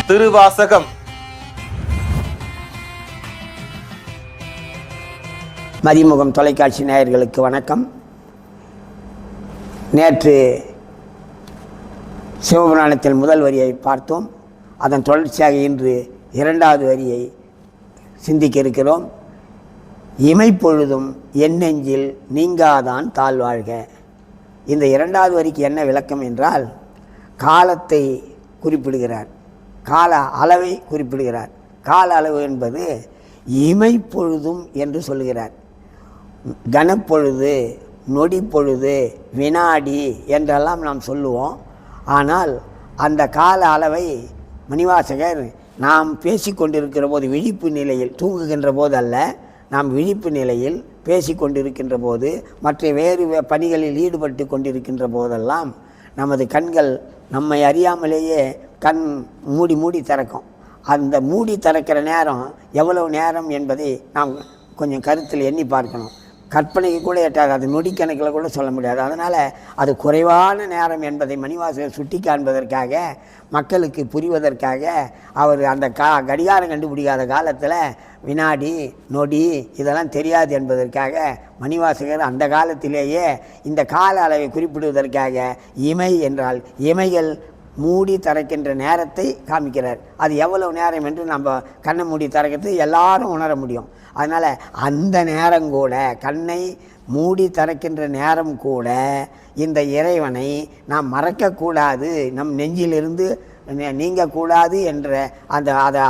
திருவாசகம். மதிமுகம் தொலைக்காட்சி நேயர்களுக்கு வணக்கம். நேற்று சிவபுராணத்தில் முதல் வரியை பார்த்தோம். அதன் தொடர்ச்சியாக இன்று இரண்டாவது வரியை சிந்திக்க இருக்கிறோம். இமைப்பொழுதும் என் நெஞ்சில் நீங்காதான் தாழ்வாழ்க. இந்த இரண்டாவது வரிக்கு என்ன விளக்கம் என்றால், காலத்தை குறிப்பிடுகிறார், கால அளவை குறிப்பிடுகிறார். கால அளவு என்பது இமைப்பொழுதும் என்று சொல்கிறார். கணப்பொழுது, நொடி பொழுது, வினாடி என்றெல்லாம் நாம் சொல்லுவோம். ஆனால் அந்த கால அளவை மணிவாசகர் நாம் பேசிக்கொண்டிருக்கிற போது, விழிப்பு நிலையில், தூங்குகின்ற போது அல்ல, நாம் விழிப்பு நிலையில் பேசிக்கொண்டிருக்கின்ற போது, மற்ற வேறு பணிகளில் ஈடுபட்டு கொண்டிருக்கின்ற போதெல்லாம் நமது கண்கள் நம்மை அறியாமலேயே கண் மூடி மூடி திறக்கும். அந்த மூடி திறக்கிற நேரம் எவ்வளவு நேரம் என்பதை நாம் கொஞ்சம் கருத்தில் எண்ணி பார்க்கணும். கற்பனைக்கு கூட எட்டாது, அது நொடிக்கணக்கில் கூட சொல்ல முடியாது. அதனால் அது குறைவான நேரம் என்பதை மணிவாசகர் சுட்டி காண்பதற்காக, மக்களுக்கு புரிவதற்காக அவர் அந்த கடிகாரம் கண்டுபிடிக்காத காலத்தில் வினாடி, நொடி இதெல்லாம் தெரியாது என்பதற்காக மணிவாசகர் அந்த காலத்திலேயே இந்த கால அளவை குறிப்பிடுவதற்காக இமை என்றால் இமைகள் மூடி திறக்கின்ற நேரத்தை காமிக்கிறார். அது எவ்வளவு நேரம் என்று நம்ம கண்ணை மூடி திறக்கிறது எல்லாரும் உணர முடியும். அதனால் அந்த நேரம் கூட, கண்ணை மூடி திறக்கின்ற நேரம் கூட இந்த இறைவனை நாம் மறக்கக்கூடாது, நம் நெஞ்சிலிருந்து நீங்கக்கூடாது என்ற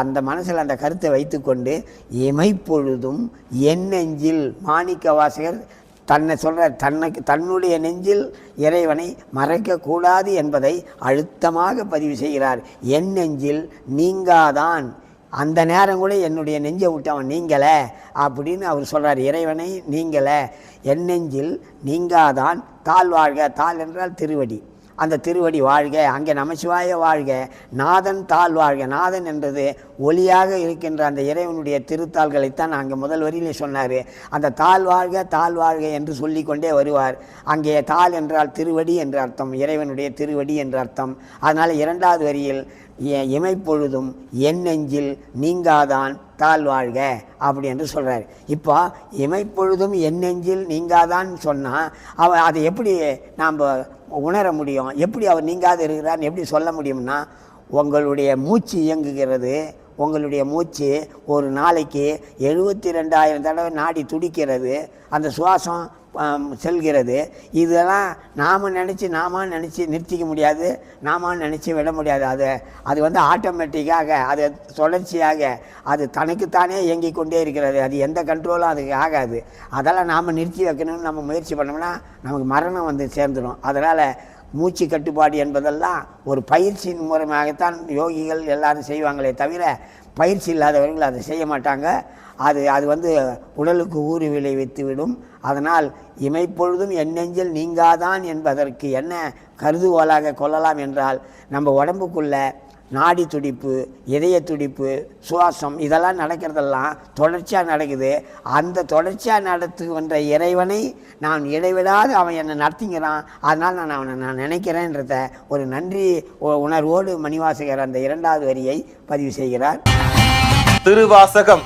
அந்த மனசில் அந்த கருத்தை வைத்துக்கொண்டு, இமைப்பொழுதும் என் நெஞ்சில், மாணிக்க வாசகர் தன்னை சொல்கிற, தன்னுடைய நெஞ்சில் இறைவனை மறைக்கக்கூடாது என்பதை அழுத்தமாக பதிவு செய்கிறார். என் நெஞ்சில் நீங்காதான், அந்த நேரம் கூட என்னுடைய நெஞ்சை விட்டு அவன் நீங்கலை அப்படின்னு அவர் சொல்கிறார். இறைவனை நீங்கலை, என் நெஞ்சில் நீங்காதான் தாழ்வாழ்க. தாழ் என்றால் திருவடி, அந்த திருவடி வாழ்க, அங்கே நமசிவாய வாழ்க, நாதன் தாழ் வாழ்க. நாதன் என்றது ஒளியாக இருக்கின்ற அந்த இறைவனுடைய திருத்தாள்களைத்தான் அங்கே முதல் வரியிலே சொன்னார். அந்த தாழ்வாழ்க என்று சொல்லிக்கொண்டே வருவார். அங்கே தாள் என்றால் திருவடி என்று அர்த்தம், இறைவனுடைய திருவடி என்று அர்த்தம். அதனால் இரண்டாவது வரியில் இமைப்பொழுதும் என் நெஞ்சில் நீங்காதான் தாழ்வாழ்க அப்படி என்று சொல்கிறார். இப்போ இமைப்பொழுதும் என் நெஞ்சில் நீங்காதான் சொன்னால் அதை எப்படி நாம் உணர முடியும்? எப்படி அவர் நீங்காது இருக்கிறார்னு எப்படி சொல்ல முடியும்னா, உங்களுடைய மூச்சு இயங்குகிறது. உங்களுடைய மூச்சு ஒரு நாளைக்கு 72,000 தடவை நாடி துடிக்கிறது, அந்த சுவாசம் செல்கிறது. இதெல்லாம் நாம் நினச்சி நிறுத்திக்க முடியாது, நாம நினச்சி விட முடியாது. அது ஆட்டோமேட்டிக்காக, அது தொடர்ச்சியாக அது தனக்குத்தானே இயங்கி கொண்டே இருக்கிறது. அது எந்த கண்ட்ரோலும் அதுக்கு ஆகாது. அதெல்லாம் நாம் நிறுத்தி வைக்கணும்னு நம்ம முயற்சி பண்ணோம்னா நமக்கு மரணம் சேர்ந்துடும். அதனால் மூச்சு கட்டுப்பாடு என்பதெல்லாம் ஒரு பயிற்சியின் மூலமாகத்தான் யோகிகள் எல்லாரும் செய்வாங்களே தவிர, பயிற்சி இல்லாதவர்கள் அதை செய்ய மாட்டாங்க. அது உடலுக்கு ஊறு விளைவித்து விடும். அதனால் இமைப்பொழுதும் என் நெஞ்சில் நீங்காதான் என்பதற்கு என்ன கருதுகோளாக கொள்ளலாம் என்றால், நம்ம உடம்புக்குள்ள நாடி துடிப்பு, இதய துடிப்பு, சுவாசம் இதெல்லாம் நடக்கிறதெல்லாம் தொடர்ச்சியாக நடக்குது. அந்த தொடர்ச்சியாக நடத்துகின்ற இறைவனை நான் இடைவிடாது அவன் என்னை நடத்திங்கிறான், அதனால் நான் அவனை நினைக்கிறேன்றத ஒரு நன்றி உணர்வோடு மணிவாசகர் அந்த இரண்டாவது வரியை பதிவு செய்கிறார். திருவாசகம்.